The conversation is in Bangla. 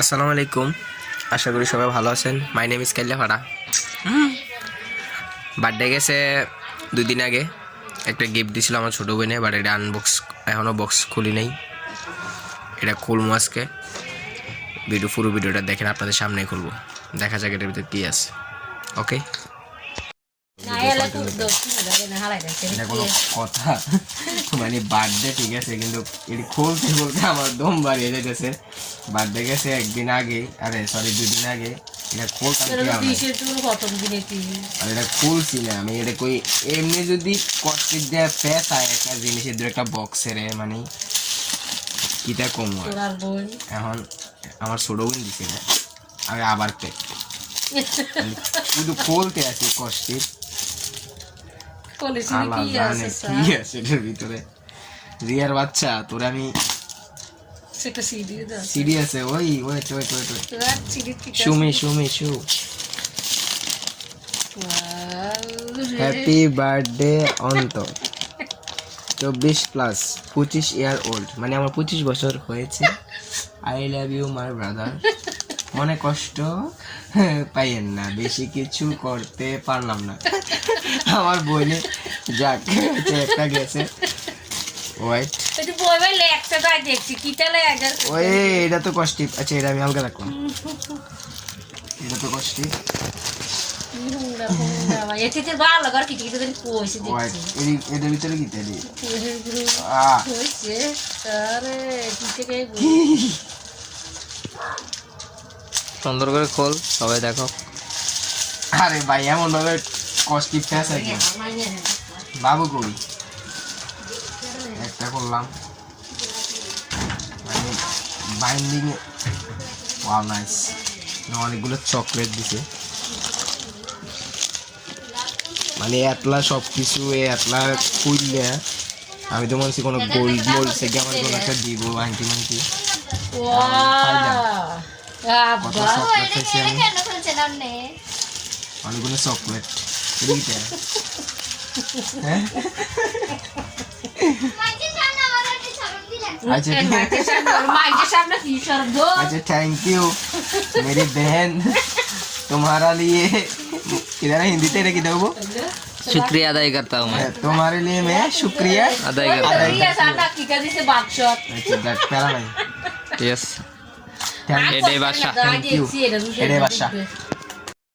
আসসালামু আলাইকুম, আশা করি সবাই ভালো আছেন। মাই নেম ইজ কাইল্লা ফাড়া। বার্থডে গেছে 2 দিন আগে। একটা গিফট দিয়েছিল আমার ছোটো বোনে, বাট এটা আনবক্স এখনও বক্স খুলি নেই। এটা খুলবো আজকে। পুরো ভিডিওটা দেখেন, আপনাদের সামনেই খুলবো, দেখা যাক এটার ভিতরে কী আছে। ওকে, এটা কোনো কথা মানে বার্থডে ঠিক আছে, কিন্তু এটি খুলতে খুলতে আমার দম বাড়িয়ে যেতেছে। বার্থডে গেছে একদিন আগে, আরে সরি 2 দিন আগে। এটা খুলতাম আর এটা খুলছি না আমি। এটা কই এমনি যদি কষ্টের দেওয়া ফেস হয় একটা জিনিসের দু একটা বক্সের, মানে কিটা কম হয়। এখন আমার ছোট বোন দিছে না, আমি আবার পেট শুধু খুলতে আছি কষ্টের। ভিতরে রিয়ার বাচ্চা তোর আমি সিডি আছে। ওই wait wait wait Sumi Sumi সু হ্যাপি বার্থডে অন্তর 24+, 25 ইয়ার ওল্ড, মানে আমার 25 বছর হয়েছে। I love you my brother. মনে কষ্ট পাইয়েন না, বেশি কিছু করতে পারলাম না। আমার বইনে যাক একটা গেছে। ওয়েট ওই এটা তো কষ্টিপ। আচ্ছা এটা আমি হালকা রাখলাম, এটা তো কষ্টিপ। এটার ভিতরে কি সুন্দর করে খোল, সবাই দেখো। আরে ভাই এমন ভাবে কষ্টিপ ফেস আছে বাবু কই। একটা করলাম মানে বাইন্ডিং। Wow nice. অনেকগুলো চকলেট দিছে, মানে এতলা সব কিছু এতলা খুললে আমি তো মনে হচ্ছে কোনো গোল্ড মোল্ড থেকে আমার কোনো একটা দিব আংটি মাংটি। অনেকগুলো চকলেট। अच्छा थैंक यू मेरी बहन, तुम्हारा लिए किधर है हिंदी तेरे किधर वो शुक्रिया अदा करता हूँ मैं। तुम्हारे लिए मैं शुक्रिया अदा करता हूँ। अच्छा नहीं। Yes thank you.